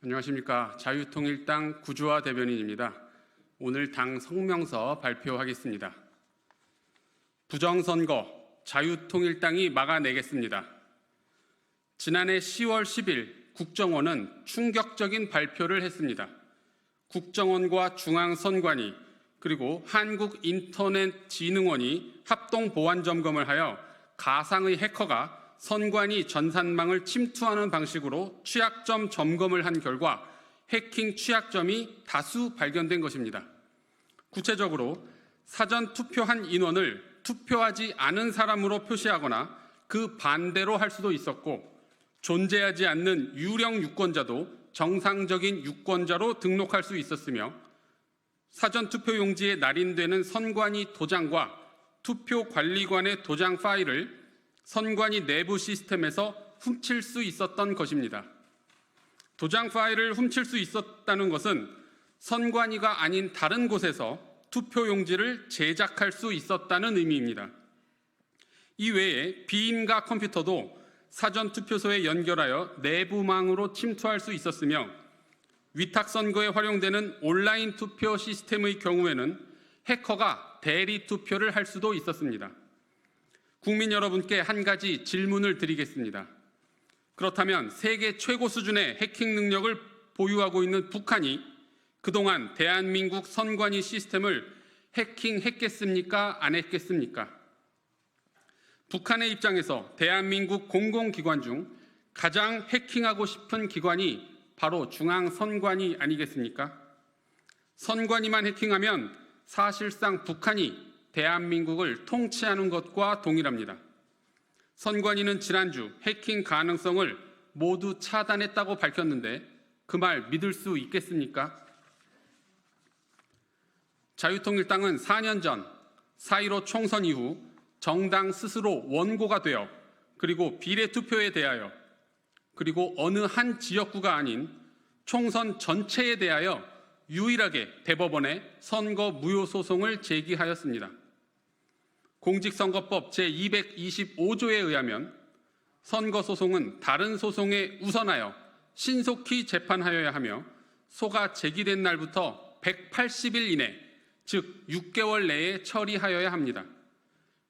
안녕하십니까. 자유통일당 구주화 대변인입니다. 오늘 당 성명서 발표하겠습니다. 부정선거, 자유통일당이 막아내겠습니다. 지난해 10월 10일 국정원은 충격적인 발표를 했습니다. 국정원과 중앙선관위 그리고 한국인터넷진흥원이 합동보안점검을 하여 가상의 해커가 선관위 전산망을 침투하는 방식으로 취약점 점검을 한 결과 해킹 취약점이 다수 발견된 것입니다. 구체적으로 사전 투표한 인원을 투표하지 않은 사람으로 표시하거나 그 반대로 할 수도 있었고, 존재하지 않는 유령 유권자도 정상적인 유권자로 등록할 수 있었으며, 사전 투표 용지에 날인되는 선관위 도장과 투표관리관의 도장 파일을 선관위 내부 시스템에서 훔칠 수 있었던 것입니다. 도장 파일을 훔칠 수 있었다는 것은 선관위가 아닌 다른 곳에서 투표 용지를 제작할 수 있었다는 의미입니다. 이외에 비인가 컴퓨터도 사전 투표소에 연결하여 내부망으로 침투할 수 있었으며, 위탁 선거에 활용되는 온라인 투표 시스템의 경우에는 해커가 대리 투표를 할 수도 있었습니다. 국민 여러분께 한 가지 질문을 드리겠습니다. 그렇다면 세계 최고 수준의 해킹 능력을 보유하고 있는 북한이 그동안 대한민국 선관위 시스템을 해킹했겠습니까? 안 했겠습니까? 북한의 입장에서 대한민국 공공기관 중 가장 해킹하고 싶은 기관이 바로 중앙선관위 아니겠습니까? 선관위만 해킹하면 사실상 북한이 대한민국을 통치하는 것과 동일합니다. 선관위는 지난주 해킹 가능성을 모두 차단했다고 밝혔는데 그 말 믿을 수 있겠습니까? 자유통일당은 4년 전 4.15 총선 이후 정당 스스로 원고가 되어, 그리고 비례투표에 대하여, 그리고 어느 한 지역구가 아닌 총선 전체에 대하여 유일하게 대법원에 선거 무효 소송을 제기하였습니다. 공직선거법 제225조에 의하면 선거소송은 다른 소송에 우선하여 신속히 재판하여야 하며, 소가 제기된 날부터 180일 이내, 즉 6개월 내에 처리하여야 합니다.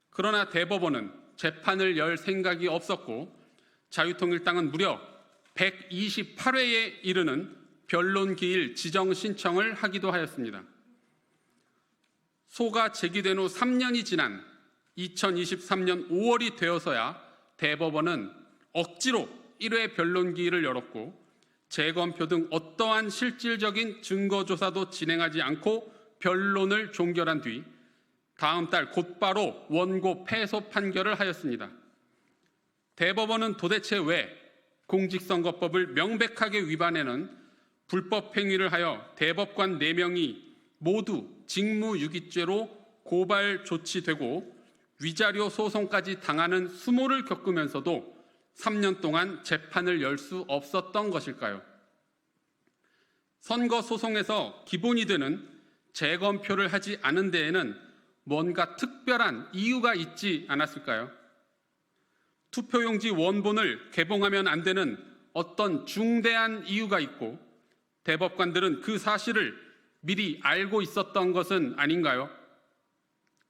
그러나 대법원은 재판을 열 생각이 없었고, 자유통일당은 무려 128회에 이르는 변론기일 지정 신청을 하기도 하였습니다. 소가 제기된 후 3년이 지난 2023년 5월이 되어서야 대법원은 억지로 1회 변론기일을 열었고, 재검표 등 어떠한 실질적인 증거조사도 진행하지 않고 변론을 종결한 뒤 다음 달 곧바로 원고 패소 판결을 하였습니다. 대법원은 도대체 왜 공직선거법을 명백하게 위반하는 불법 행위를 하여 대법관 4명이 모두 직무유기죄로 고발 조치되고 위자료 소송까지 당하는 수모를 겪으면서도 3년 동안 재판을 열 수 없었던 것일까요? 선거 소송에서 기본이 되는 재검표를 하지 않은 데에는 뭔가 특별한 이유가 있지 않았을까요? 투표용지 원본을 개봉하면 안 되는 어떤 중대한 이유가 있고, 대법관들은 그 사실을 미리 알고 있었던 것은 아닌가요?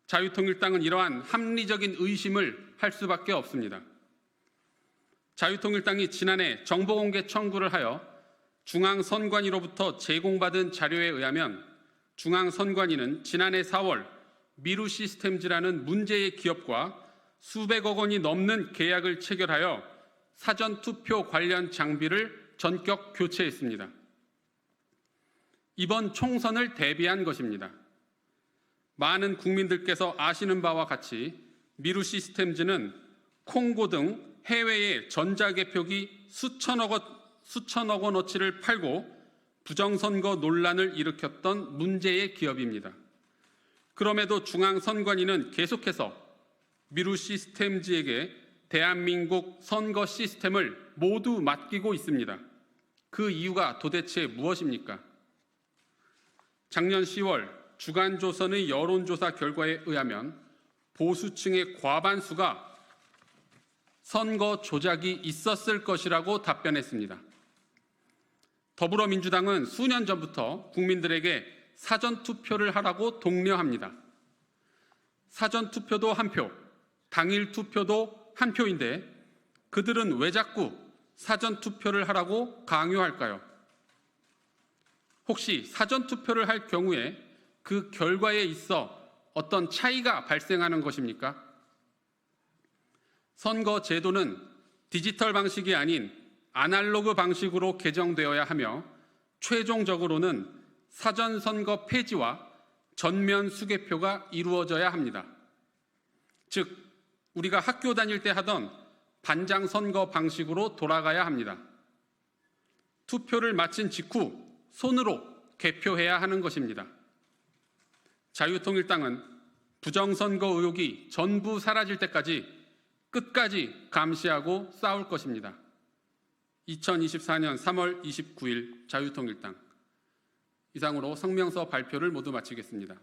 자유통일당은 이러한 합리적인 의심을 할 수밖에 없습니다. 자유통일당이 지난해 정보공개 청구를 하여 중앙선관위로부터 제공받은 자료에 의하면, 중앙선관위는 지난해 4월 미루시스템즈라는 문제의 기업과 수백억 원이 넘는 계약을 체결하여 사전투표 관련 장비를 전격 교체했습니다. 이번 총선을 대비한 것입니다. 많은 국민들께서 아시는 바와 같이 미루시스템즈는 콩고 등 해외의 전자개표기 수천억 원어치를 팔고 부정선거 논란을 일으켰던 문제의 기업입니다. 그럼에도 중앙선관위는 계속해서 미루시스템즈에게 대한민국 선거 시스템을 모두 맡기고 있습니다. 그 이유가 도대체 무엇입니까? 작년 10월 주간조선의 여론조사 결과에 의하면 보수층의 과반수가 선거 조작이 있었을 것이라고 답변했습니다. 더불어민주당은 수년 전부터 국민들에게 사전투표를 하라고 독려합니다. 사전투표도 한 표, 당일 투표도 한 표인데 그들은 왜 자꾸 사전투표를 하라고 강요할까요? 혹시 사전투표를 할 경우에 그 결과에 있어 어떤 차이가 발생하는 것입니까? 선거 제도는 디지털 방식이 아닌 아날로그 방식으로 개정되어야 하며 최종적으로는 사전선거 폐지와 전면 수개표가 이루어져야 합니다. 즉, 우리가 학교 다닐 때 하던 반장 선거 방식으로 돌아가야 합니다. 투표를 마친 직후 손으로 개표해야 하는 것입니다. 자유통일당은 부정선거 의혹이 전부 사라질 때까지 끝까지 감시하고 싸울 것입니다. 2024년 3월 29일 자유통일당. 이상으로 성명서 발표를 모두 마치겠습니다.